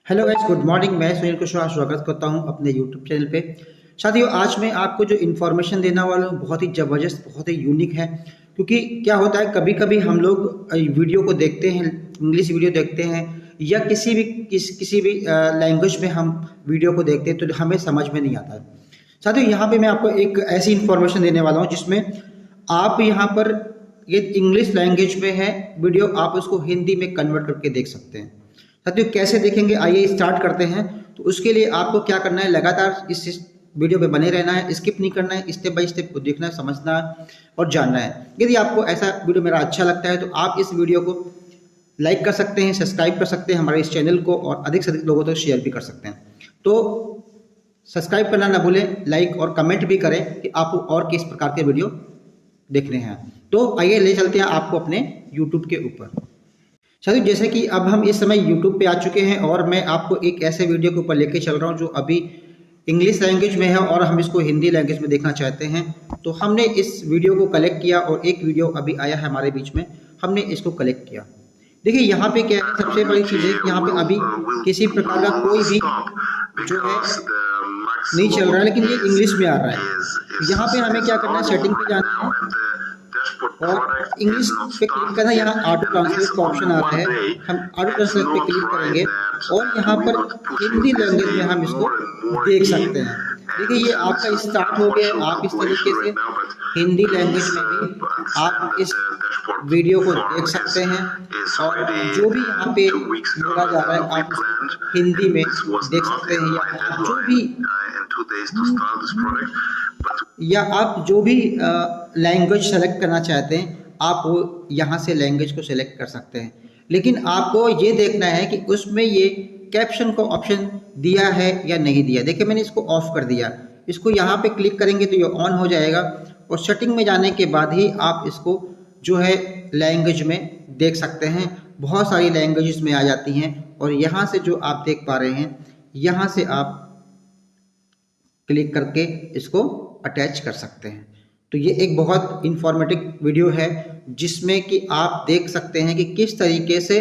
Hello guys, good morning. मैं सुनील कुशवाहा स्वागत करता हूं अपने यूट्यूब चैनल पे। साथियों, आज मैं आपको जो इन्फॉर्मेशन देने वाला हूं बहुत ही ज़बरदस्त, बहुत ही यूनिक है। क्योंकि क्या होता है, कभी कभी हम लोग वीडियो को देखते हैं, इंग्लिश वीडियो देखते हैं या किसी भी लैंग्वेज में हम वीडियो को देखते हैं तो हमें समझ में नहीं आता है। साथियों, यहाँ पे मैं आपको एक ऐसी इन्फॉर्मेशन देने वाला हूँ जिसमें आप यहाँ पर ये इंग्लिश लैंग्वेज में है वीडियो, आप उसको हिंदी में कन्वर्ट करके देख सकते हैं। साथियों, कैसे देखेंगे, आइए स्टार्ट करते हैं। तो उसके लिए आपको क्या करना है, लगातार इस वीडियो पे बने रहना है, स्किप नहीं करना है, स्टेप बाय स्टेप को देखना है, समझना है और जानना है। यदि आपको ऐसा वीडियो मेरा अच्छा लगता है तो आप इस वीडियो को लाइक कर सकते हैं, सब्सक्राइब कर सकते हैं हमारे इस चैनल को, और अधिक से अधिक लोगों तक शेयर भी कर सकते हैं। तो सब्सक्राइब करना ना भूलें, लाइक और कमेंट भी करें कि आपको और किस प्रकार के वीडियो देखने हैं। तो आइए ले चलते हैं आपको अपने यूट्यूब के ऊपर। साथियों, जैसे कि अब हम इस समय यूट्यूब पे आ चुके हैं और मैं आपको एक ऐसे वीडियो के ऊपर लेके चल रहा हूँ जो अभी इंग्लिश लैंग्वेज में है और हम इसको हिंदी लैंग्वेज में देखना चाहते हैं। तो हमने इस वीडियो को कलेक्ट किया और एक वीडियो अभी आया है हमारे बीच में, हमने इसको कलेक्ट किया। देखिए यहाँ पे क्या है, सबसे बड़ी चीज़ है कि यहाँ पे अभी किसी प्रकार का कोई भी जो है नहीं चल रहा है, लेकिन ये इंग्लिश में आ रहा है। यहाँ पे हमें क्या करना है, सेटिंग पे जाना है और इंग्लिश पे क्लिक करना है। यहाँ ऑटो ट्रांसलेट का ऑप्शन आ रहा है, हम ऑटो ट्रांसलेट पे क्लिक करेंगे और यहाँ पर हिंदी लैंग्वेज में हम इसको देख सकते हैं। देखिए ये आपका स्टार्ट हो गया है। आप इस तरीके से हिंदी लैंग्वेज में भी आप इस वीडियो को देख सकते हैं और जो भी यहाँ पे बोला जा रहा है आप उसको हिंदी में देख सकते हैं, या आप जो भी लैंग्वेज सेलेक्ट करना चाहते हैं आप वो यहाँ से लैंग्वेज को सेलेक्ट कर सकते हैं। लेकिन आपको ये देखना है कि उसमें ये कैप्शन को ऑप्शन दिया है या नहीं दिया। देखिए मैंने इसको ऑफ कर दिया, इसको यहाँ पे क्लिक करेंगे तो ये ऑन हो जाएगा और सेटिंग में जाने के बाद ही आप इसको जो है लैंग्वेज में देख सकते हैं। बहुत सारी लैंग्वेजेस में आ जाती हैं और यहाँ से जो आप देख पा रहे हैं, यहाँ से आप क्लिक करके इसको अटैच कर सकते हैं। तो ये एक बहुत इंफॉर्मेटिव वीडियो है जिसमें कि आप देख सकते हैं कि किस तरीके से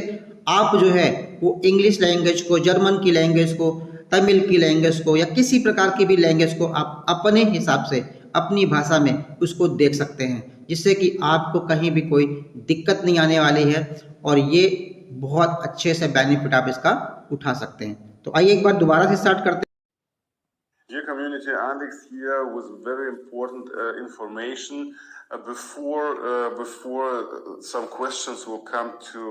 आप जो है वो इंग्लिश लैंग्वेज को, जर्मन की लैंग्वेज को, तमिल की लैंग्वेज को या किसी प्रकार की भी लैंग्वेज को आप अपने हिसाब से अपनी भाषा में उसको देख सकते हैं, जिससे कि आपको कहीं भी कोई दिक्कत नहीं आने वाली है और ये बहुत अच्छे से बेनिफिट आप इसका उठा सकते हैं। तो आइए एक बार दोबारा से स्टार्ट करते हैं। Dear community, Alex here with very important information. Before some questions will come to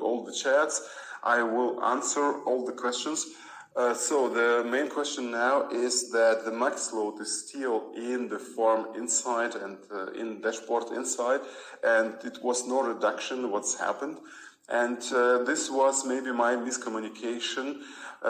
all the chats, I will answer all the questions. So the main question now is that the max load is still in the form inside and in dashboard inside, and it was no reduction. What's happened? And this was maybe my miscommunication.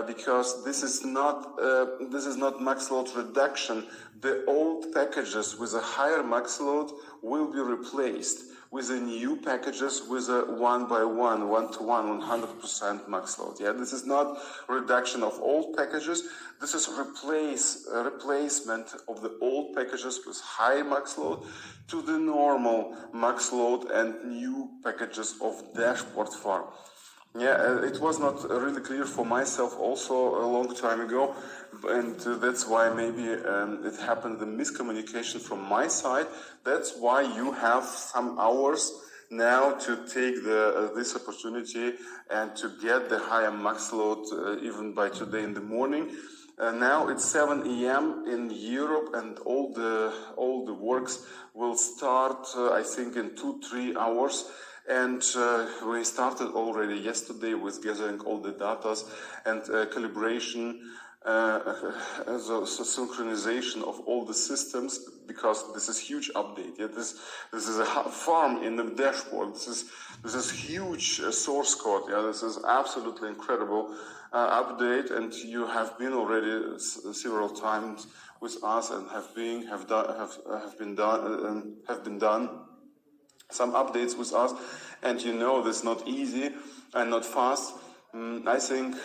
Because this is not max load reduction. The old packages with a higher max load will be replaced with the new packages with a 1-by-1, 1-to-1, 100% max load. Yeah, this is not reduction of old packages. This is replacement of the old packages with high max load to the normal max load and new packages of dashboard farm. Yeah, it was not really clear for myself also a long time ago, and that's why maybe it happened, the miscommunication from my side. That's why you have some hours now to take this opportunity and to get the higher max load even by today in the morning. Now it's 7 a.m. in Europe, and all the works will start I think in 2-3 hours. And we started already yesterday with gathering all the data and calibration, so synchronization of all the systems, because this is huge update. Yeah, this is a farm in the dashboard. This is huge source code. Yeah, this is absolutely incredible update, and you have been already several times with us and have been done some updates with us, and you know this is not easy and not fast. I think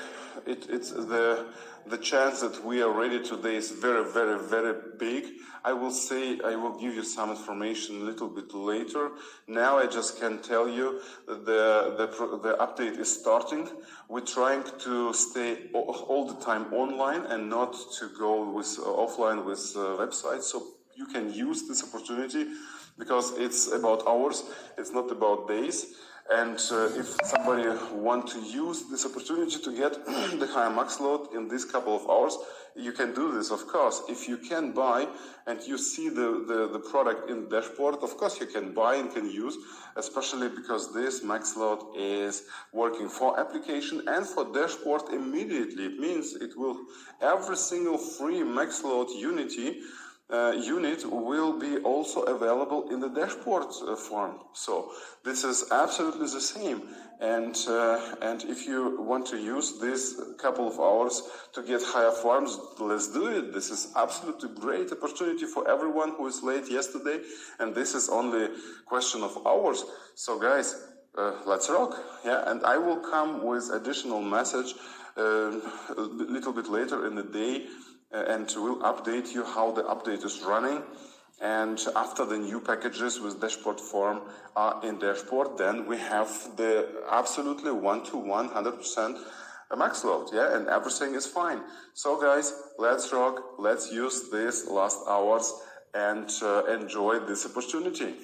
it's the chance that we are ready today is very, very, very big. I will give you some information a little bit later. Now I just can tell you that the update is starting. We're trying to stay all the time online and not to go with offline with websites. So you can use this opportunity because it's about hours. It's not about days. And if somebody want to use this opportunity to get the higher max load in this couple of hours, you can do this, of course. If you can buy and you see the product in the dashboard, of course you can buy and can use, especially because this max load is working for application and for dashboard immediately. It means it will, every single free max load unit will be also available in the dashboard form. So this is absolutely the same. And if you want to use this couple of hours to get higher farms, let's do it. This is absolutely great opportunity for everyone who is late yesterday. And this is only question of hours. So guys, let's rock. Yeah, and I will come with additional message a little bit later in the day. And we'll update you how the update is running. And after the new packages with dashboard form are in dashboard, then we have the absolutely 1-to-1, 100% max load, yeah, and everything is fine. So guys, let's rock, let's use these last hours and enjoy this opportunity.